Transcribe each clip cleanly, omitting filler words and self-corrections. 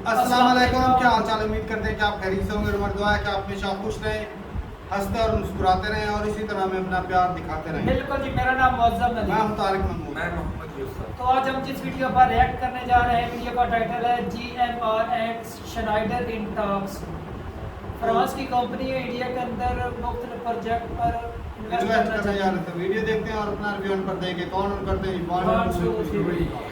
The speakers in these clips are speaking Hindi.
अस्सलाम वालेकुम, क्या हाल चाल। उम्मीद करते हैं कि आप खैरियत से होंगे। हमारी दुआ है कि आप हमेशा खुश रहें, हंसते और मुस्कुराते रहें और इसी तरह हमें अपना प्यार दिखाते रहें। बिल्कुल जी, मेरा नाम मुअज़्ज़म नदीम। मैं हूं तारिक महमूद। मैं मोहम्मद यूसुफ। तो आज हम जिस वीडियो पर रिएक्ट करने जा रहे हैं, वीडियो का टाइटल है GMR and Schneider in talks. France की कंपनी है, इंडिया के अंदर मुख्तलिफ प्रोजेक्ट पर इन्वेस्ट इन्वेस्ट करना करने जा चाहती रहे थे। वीडियो देखते हैं और अपना रिव्यू उन पर देंगे। कौन उन करते हैं?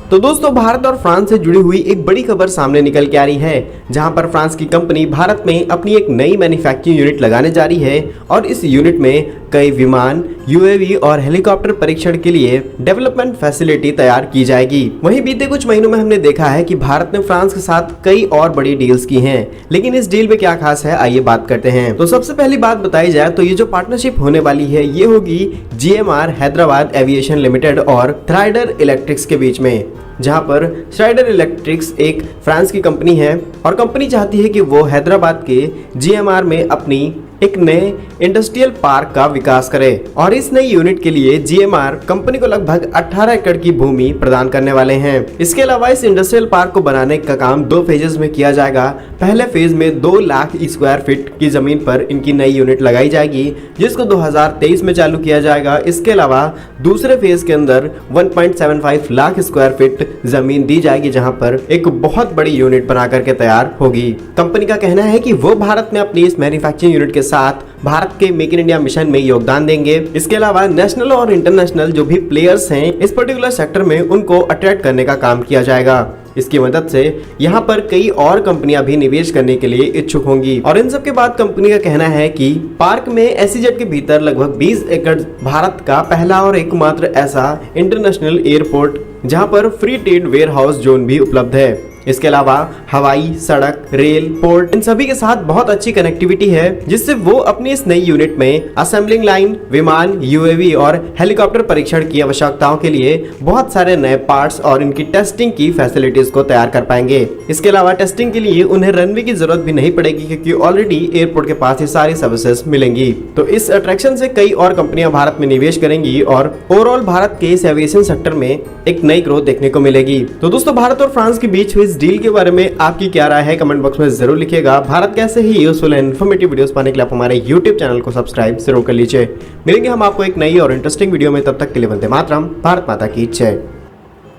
तो दोस्तों, भारत और फ्रांस से जुड़ी हुई एक बड़ी खबर सामने निकल के आ रही है, जहां पर फ्रांस की कंपनी भारत में अपनी एक नई मैन्युफैक्चरिंग यूनिट लगाने जा रही है और इस यूनिट में कई विमान, यूएवी और हेलीकॉप्टर परीक्षण के लिए डेवलपमेंट फैसिलिटी तैयार की जाएगी। वहीं बीते कुछ महीनों में हमने देखा है कि भारत ने फ्रांस के साथ कई और बड़ी डील्स की हैं, लेकिन इस डील में क्या खास है, आइए बात करते हैं। तो सबसे पहली बात बताई जाए तो ये जो पार्टनरशिप होने वाली है ये होगी GMR हैदराबाद एविएशन लिमिटेड और श्नाइडर इलेक्ट्रिक्स के बीच में, जहां पर श्नाइडर इलेक्ट्रिक्स एक फ्रांस की कंपनी है और कंपनी चाहती है कि वो हैदराबाद के GMR में अपनी एक नए इंडस्ट्रियल पार्क का विकास करे और इस नई यूनिट के लिए GMR कंपनी को लगभग 18 एकड़ की भूमि प्रदान करने वाले हैं। इसके अलावा इस इंडस्ट्रियल पार्क को बनाने का काम 2 फेजेस में किया जाएगा। पहले फेज में 2 लाख स्क्वायर फीट की जमीन पर इनकी नई यूनिट लगाई जाएगी, जिसको 2023 में चालू किया जाएगा। इसके अलावा दूसरे फेज के अंदर 1.75 लाख स्क्वायर फीट जमीन दी जाएगी, जहां पर एक बहुत बड़ी यूनिट बना करके तैयार होगी। कंपनी का कहना है कि वो भारत में अपनी इस मैन्युफैक्चरिंग यूनिट के साथ भारत के मेक इन इंडिया मिशन में योगदान देंगे। इसके अलावा नेशनल और इंटरनेशनल जो भी प्लेयर्स हैं इस पर्टिकुलर सेक्टर में, उनको अट्रैक्ट करने का काम किया जाएगा। इसकी मदद से यहाँ पर कई और कंपनियां भी निवेश करने के लिए इच्छुक होंगी। और इन सब के बाद कंपनी का कहना है कि पार्क में SEZ के भीतर लगभग 20 एकड़ भारत का पहला और एकमात्र ऐसा इंटरनेशनल एयरपोर्ट जहाँ पर free trade warehouse zone भी उपलब्ध है। इसके अलावा हवाई, सड़क, रेल, पोर्ट, इन सभी के साथ बहुत अच्छी कनेक्टिविटी है, जिससे वो अपनी इस नई यूनिट में असेंबलिंग लाइन, विमान, UAV और हेलीकॉप्टर परीक्षण की आवश्यकताओं के लिए बहुत सारे नए पार्ट्स और इनकी टेस्टिंग की फैसिलिटीज को तैयार कर पाएंगे। इसके अलावा टेस्टिंग के लिए उन्हें रनवे की जरूरत भी नहीं पड़ेगी, क्योंकि ऑलरेडी एयरपोर्ट के पास ये सारी सर्विसेज मिलेंगी। तो इस अट्रैक्शन से कई और कंपनियां भारत में निवेश करेंगी और ओवरऑल भारत के इस एविएशन सेक्टर में एक नई ग्रोथ देखने को मिलेगी। तो दोस्तों, भारत और फ्रांस के बीच हुई इस डील के बारे में आपकी क्या राय है, कमेंट बॉक्स में जरूर लिखिएगा। भारत के ऐसे ही यूजफुल एंड इन्फॉर्मेटिव वीडियोस पाने के लिए आप हमारे YouTube चैनल को सब्सक्राइब जरूर कर लीजिए। मिलेंगे हम आपको एक नई और इंटरेस्टिंग वीडियो में, तब तक के लिए वंदे मातरम, भारत माता की जय।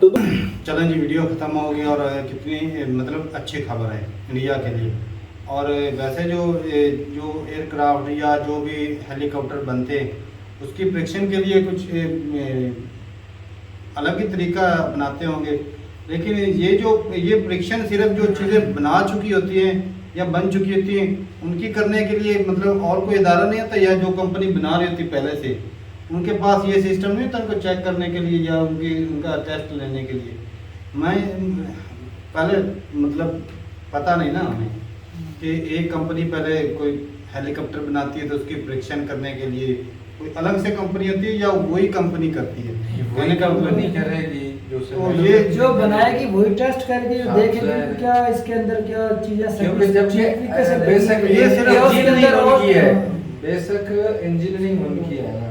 तो चलें जी, वीडियो ख़त्म हो गई और कितनी मतलब अच्छी खबर है इंडिया के लिए। और वैसे जो एयरक्राफ्ट या जो भी हेलीकॉप्टर बनते हैं उसकी परीक्षण के लिए कुछ अलग ही तरीका अपनाते होंगे, लेकिन ये परीक्षण सिर्फ जो चीज़ें बना चुकी होती हैं या बन चुकी होती हैं उनकी करने के लिए मतलब और कोई इदारा नहीं होता, या जो कंपनी बना रही होती पहले से उनके पास ये सिस्टम नहीं होता उनको चेक करने के लिए या उनका टेस्ट लेने के लिए। मैं पहले मतलब पता नहीं ना हमें कि एक कंपनी पहले कोई हेलीकॉप्टर बनाती है तो उसकी परीक्षण करने के लिए कोई अलग से कंपनी होती है या वही कंपनी करती है? वही कंपनी करेगी तो ये जो बनाएगी वही टेस्ट करके देखेगी क्या इसके अंदर क्या चीजें क्योंकि जब ये बेशक ये सिर्फ इंजीनियरिंग उनकी है, बेशक इंजीनियरिंग उनकी है ना,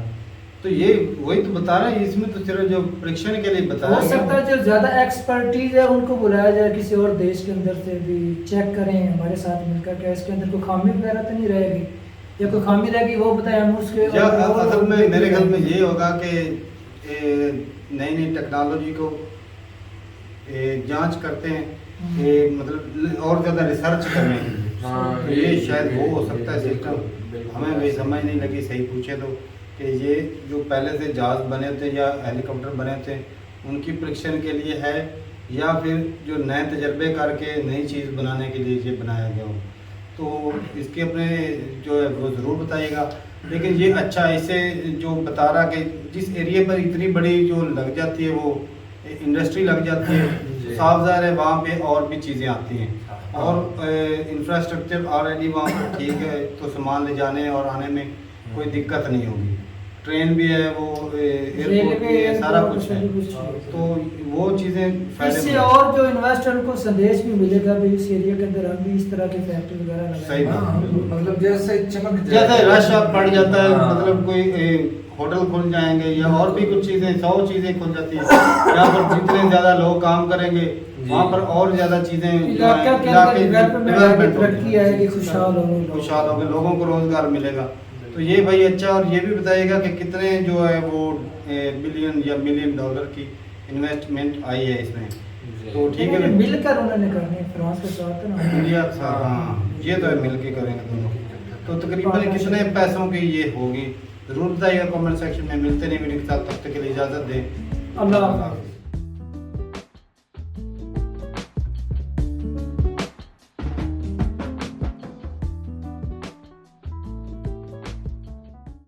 तो ये वही तो बता रहे हैं। इसमें तो सिर्फ जो परीक्षण के लिए बताया हो सकता है जो ज्यादा एक्सपर्टीज है उनको बुलाया जाए किसी और देश के अंदर से भी, चेक करें हमारे साथ मिलकर क्या इसके अंदर कोई खामी वगैरह तो नहीं रहेगी, या कोई खामी रहेगी वो बताएं हम उसके। असल में मेरे ख्याल में ये होगा कि नई नई टेक्नोलॉजी को जांच करते हैं कि मतलब और ज़्यादा रिसर्च करने के लिए। ये शायद वो हो सकता है सिस्टम, हमें भी समझ नहीं लगी सही पूछे तो, कि ये जो पहले से जहाज़ बने थे या हेलीकॉप्टर बने थे उनकी परीक्षण के लिए है, या फिर जो नए तजर्बे करके नई चीज़ बनाने के लिए ये बनाया गया हो। तो इसके अपने जो है वो ज़रूर बताइएगा। लेकिन ये अच्छा, इसे जो बता रहा कि जिस एरिया पर इतनी बड़ी जो लग जाती है वो इंडस्ट्री लग जाती है, साफ ज़ाहिर है वहाँ पे और भी चीज़ें आती हैं और इंफ्रास्ट्रक्चर ऑलरेडी वहाँ पर ठीक है, तो सामान ले जाने और आने में कोई दिक्कत नहीं होगी। ट्रेन भी है, वो एयरपोर्ट भी है, सारा कुछ है, तो वो चीज़ें इससे और जो इन्वेस्टर को संदेश भी मिलेगा भी इस एरिया के अंदर हम भी इस तरह के फैक्ट्री वगैरह सही लगाएं। मतलब जैसे चमक जैसे रश पड़ जाता है, मतलब कोई होटल खुल जाएंगे या और भी कुछ चीज़ें 100 चीज़ें खुल जाती हैं। यहाँ पर जितने ज़्यादा लोग काम करेंगे वहाँ पर और ज़्यादा चीज़ें इलाके के अंदर डेवलपमेंट तरक्की आएगी, खुशहाल होंगे लोग। खुशहाल होंगे, लोगों को रोजगार मिलेगा। तो ये भाई अच्छा, और ये भी बताइएगा कि कितने जो है वो बिलियन या मिलियन डॉलर की इन्वेस्टमेंट आई है इसमें। तो ठीक है, मिलकर उन्होंने करनी है फ्रांस के साथ ना। इंडिया के साथ, हाँ ये तो है, मिल के करेंगे दोनों। तो तकरीबन कितने पैसों की ये होगी, जरूर बताइएगा कमेंट सेक्शन में। मिलते नहीं वीडियो के साथ, तब तक के लिए इजाज़त दें। अल्लाह हाफ़िज़।